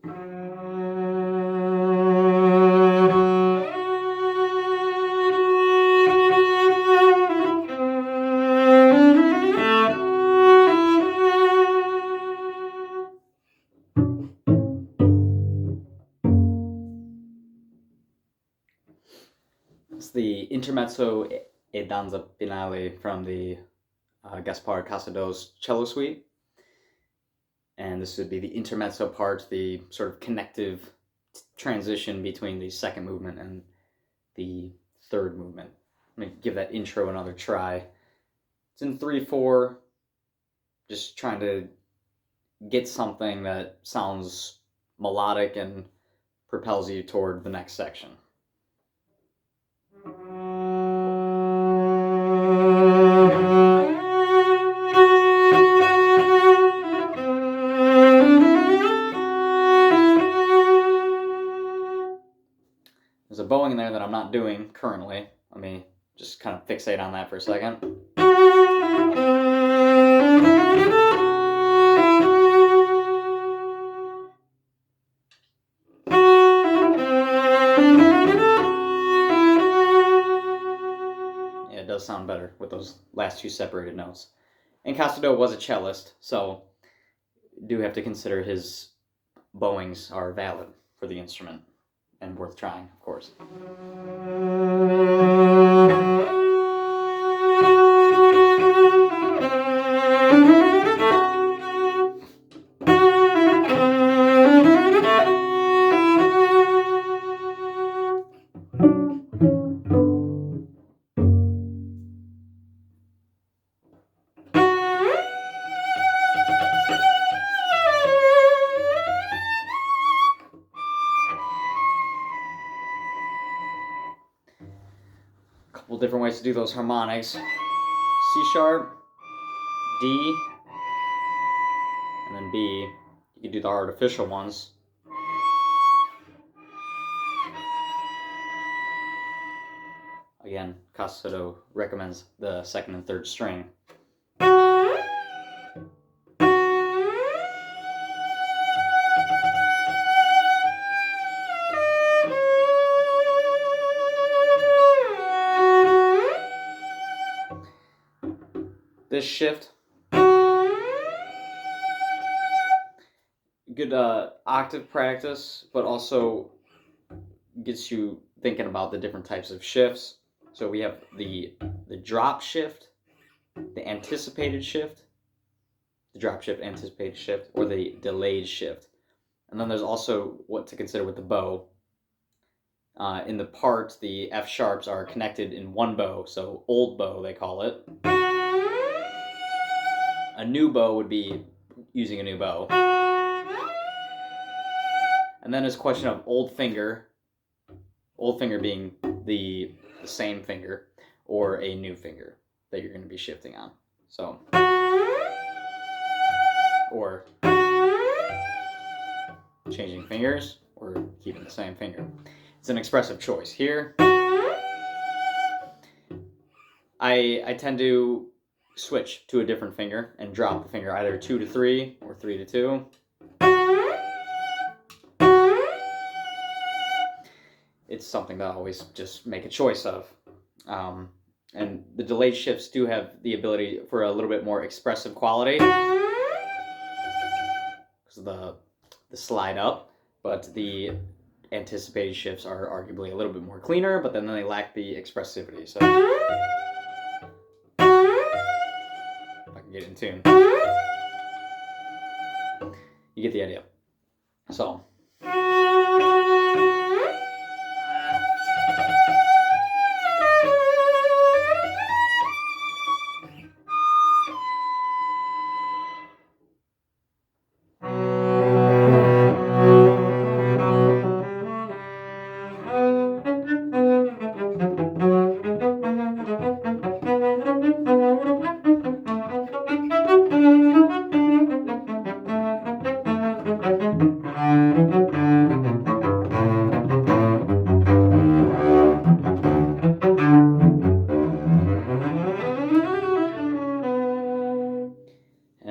It's the intermezzo e danza finale from the Gaspar Casado's cello suite. And this would be the intermezzo part, the sort of connective transition between the second movement and the third movement. Let me give that intro another try. It's in 3/4, just trying to get something that sounds melodic and propels you toward the next section. There's a bowing in there that I'm not doing currently. Let me just kind of fixate on that for a second. Yeah, it does sound better with those last two separated notes. And Cassado was a cellist, so do have to consider his bowings are valid for the instrument and worth trying, of course. Couple different ways to do those harmonics. C sharp, D, and then B. You can do the artificial ones. Again, Cassado recommends the second and third string. This shift, good octave practice, but also gets you thinking about the different types of shifts. So we have the drop shift, the anticipated shift, the drop shift, anticipated shift, or the delayed shift. And then there's also what to consider with the bow. In the part, the F sharps are connected in one bow, so old bow they call it. A new bow would be using a new bow. And then there's a question of old finger being the same finger, or a new finger that you're going to be shifting on. So, or changing fingers, or keeping the same finger. It's an expressive choice. Here, I tend to switch to a different finger and drop the finger either 2 to 3 or 3 to 2. It's something that I always just make a choice of. And the delayed shifts do have the ability for a little bit more expressive quality because of the slide up, but the anticipated shifts are arguably a little bit more cleaner, but then they lack the expressivity. So if I can get in tune, you get the idea. So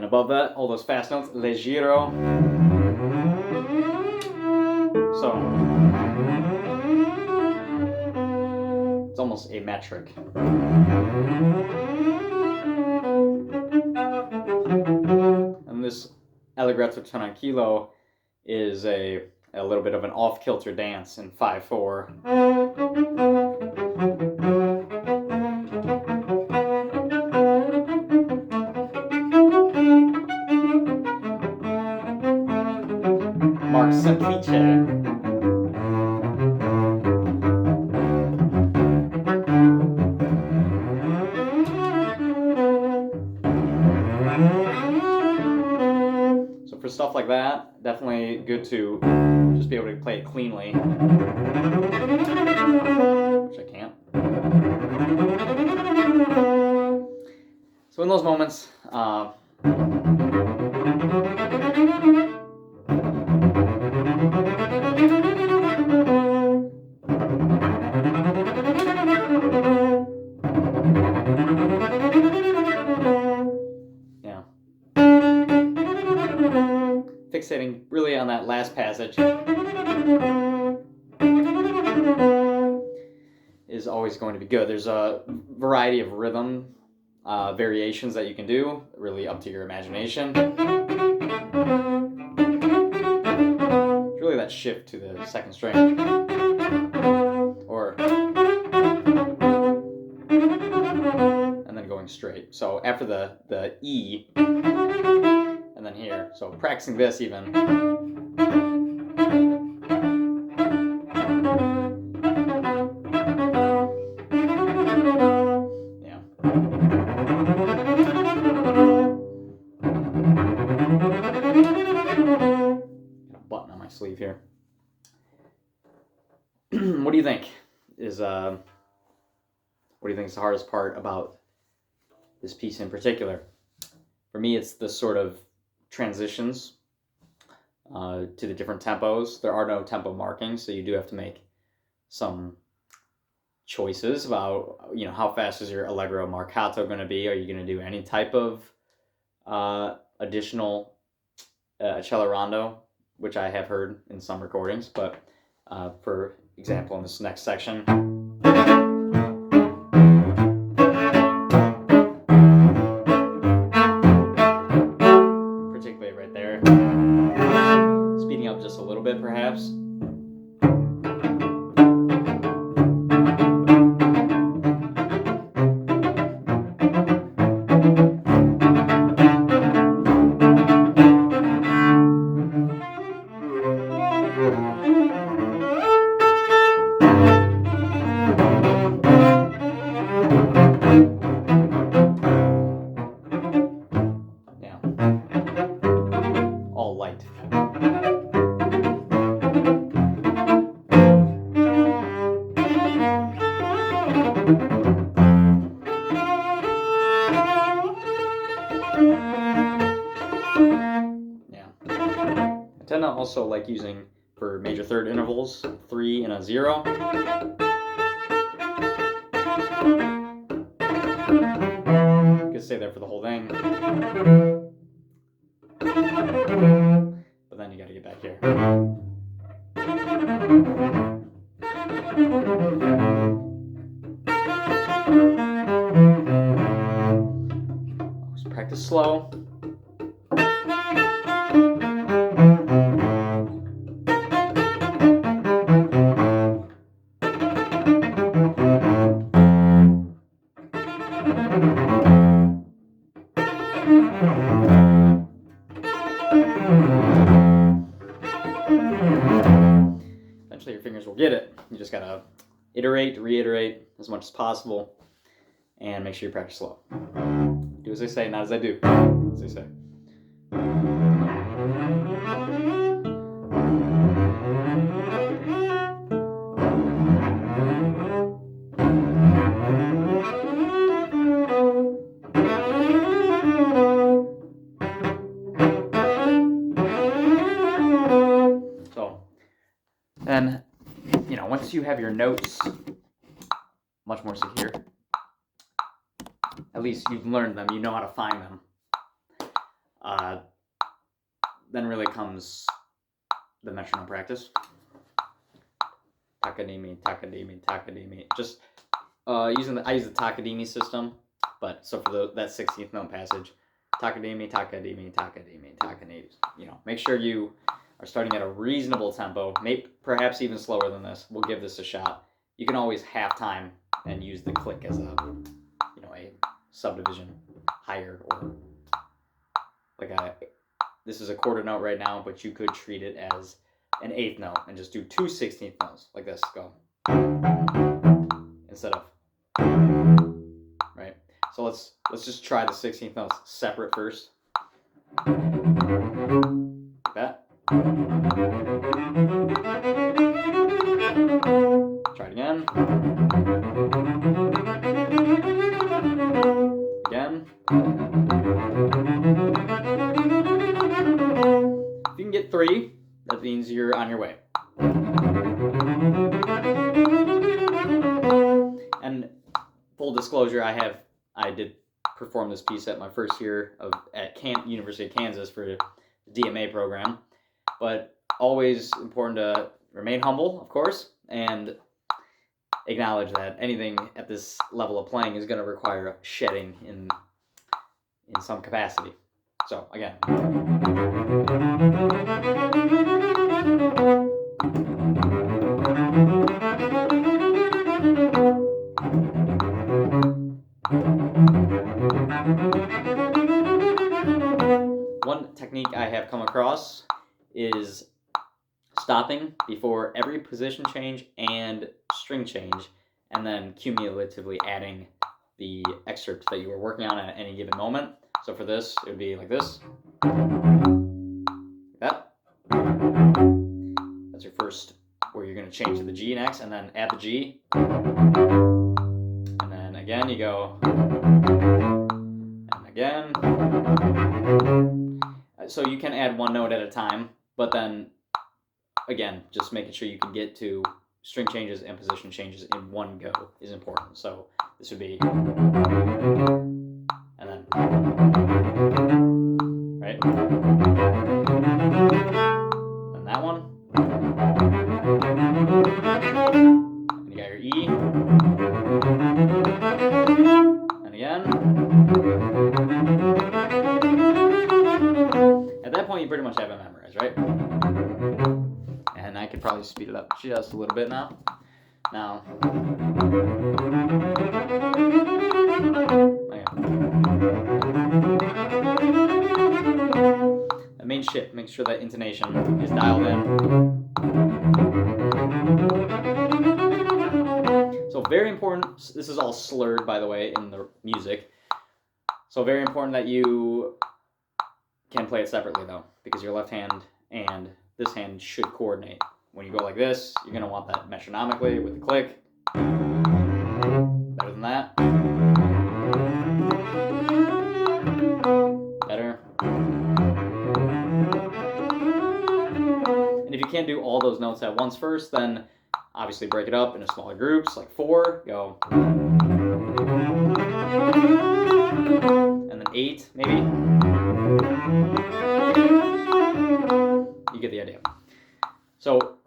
above that, all those fast notes, leggero. So it's almost a metric. And this allegretto tranquillo is a little bit of an off-kilter dance in 5/4. Mark semplice. So for stuff like that, definitely good to just be able to play it cleanly, which I can't. So in those moments, yeah, fixating really on that last passage is always going to be good. There's a variety of rhythm variations that you can do, really up to your imagination. It's really that shift to the second string, or and then going straight. So after the E, and then here. So practicing this even. Button on my sleeve here. What do you think is the hardest part about this piece in particular? For me, it's the sort of transitions to the different tempos. There are no tempo markings, so you do have to make some choices about, you know, how fast is your allegro marcato going to be? Are you going to do any type of additional accelerando, which I have heard in some recordings, but for example, in this next section, particularly right there, speeding up just a little bit perhaps. All light. Yeah. I tend to also like using, for major third intervals, 3 and a 0. You could stay there for the whole thing. But then you got to get back here. Always practice slow. Eventually your fingers will get it. You just gotta iterate, reiterate as much as possible, and make sure you practice slow. Do as I say, not as I do, as they say. Then, you know, once you have your notes much more secure, at least you've learned them, you know how to find them, then really comes the metronome practice. Takadimi, Takadimi, Takadimi. Just I use the Takadimi system, but so for that 16th note passage, Takadimi, Takadimi, Takadimi, Takadimi. Make sure you are starting at a reasonable tempo, maybe perhaps even slower than this. We'll give this a shot. You can always half time and use the click as a subdivision higher, or this is a quarter note right now, but you could treat it as an 8th note and just do 2 16th notes like this. Go instead of right. So let's just try the 16th notes separate first. Like that. Try it again. Again. If you can get 3, that means you're on your way. And full disclosure, I did perform this piece at my first year at University of Kansas for the DMA program, but always important to remain humble, of course, and acknowledge that anything at this level of playing is going to require shedding in some capacity. So again. One technique I have come across is stopping before every position change and string change, and then cumulatively adding the excerpt that you were working on at any given moment. So for this, it would be like this. Like that. That's your first, where you're going to change to the G next, and then add the G. And then again, you go, and again. So you can add one note at a time, but then, again, just making sure you can get to string changes and position changes in one go is important. So this would be, and then, right? And that one. And you got your E. And again. At that point, you pretty much have it memorized, right? And I could probably speed it up just a little bit now. Now, the main shit, make sure that intonation is dialed in. So very important, this is all slurred, by the way, in the music. So very important that you can play it separately, though, because your left hand and this hand should coordinate. When you go like this, you're going to want that metronomically with the click. Better than that. Better. And if you can't do all those notes at once first, then obviously break it up into smaller groups, like 4. Go. And then 8, maybe. You get the idea. So,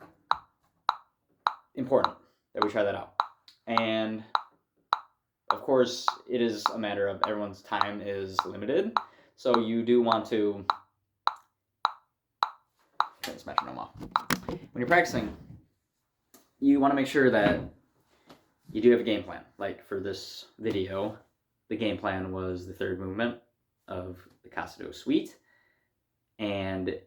important that we try that out. And of course, it is a matter of everyone's time is limited. So you do want to turn this metronome off. When you're practicing, you want to make sure that you do have a game plan. Like for this video, the game plan was the 3rd movement of the Cassado Suite. And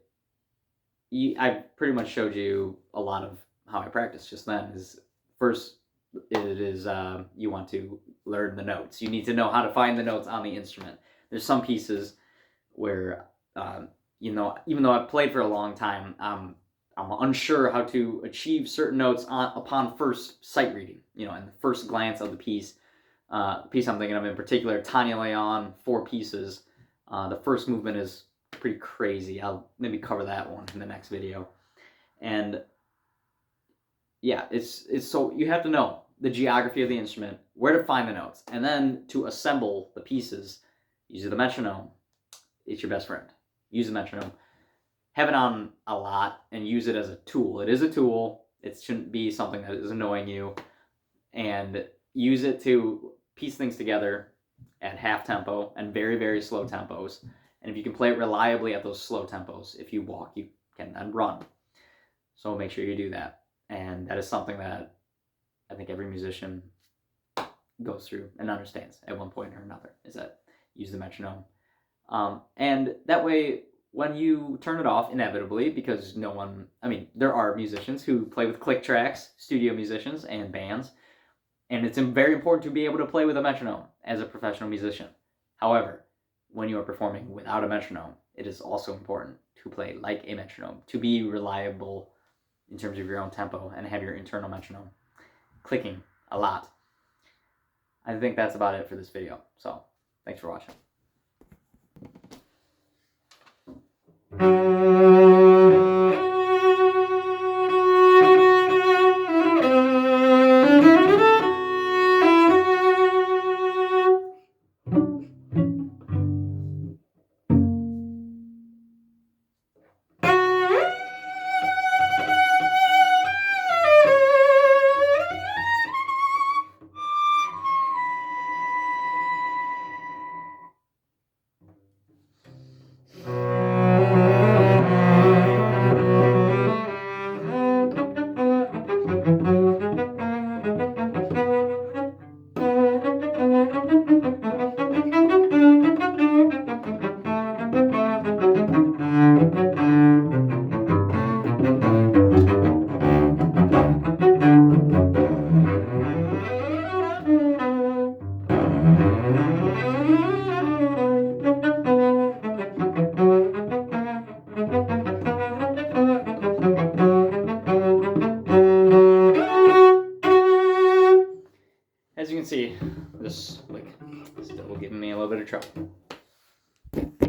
I pretty much showed you a lot of how I practice just then. Is first, it is you want to learn the notes. You need to know how to find the notes on the instrument. There's some pieces where, even though I've played for a long time, I'm unsure how to achieve certain notes upon first sight reading. In the first glance of the piece. The piece I'm thinking of in particular, Tanya Leon, 4 pieces. The first movement is pretty crazy. I'll maybe cover that one in the next video. And yeah, it's so you have to know the geography of the instrument, where to find the notes, and then to assemble the pieces. Use the metronome. It's your best friend. Use the metronome. Have it on a lot and use it as a tool. It is a tool. It shouldn't be something that is annoying you, and use it to piece things together at half tempo and very, very slow tempos. And if you can play it reliably at those slow tempos, if you walk, you can then run. So make sure you do that. And that is something that I think every musician goes through and understands at one point or another, is that use the metronome. And that way, when you turn it off, inevitably, because there are musicians who play with click tracks, studio musicians and bands, and it's very important to be able to play with a metronome as a professional musician. However, when you are performing without a metronome, it is also important to play like a metronome, to be reliable in terms of your own tempo and have your internal metronome clicking a lot. I think that's about it for this video. So, thanks for watching. As you can see, this still giving me a little bit of trouble.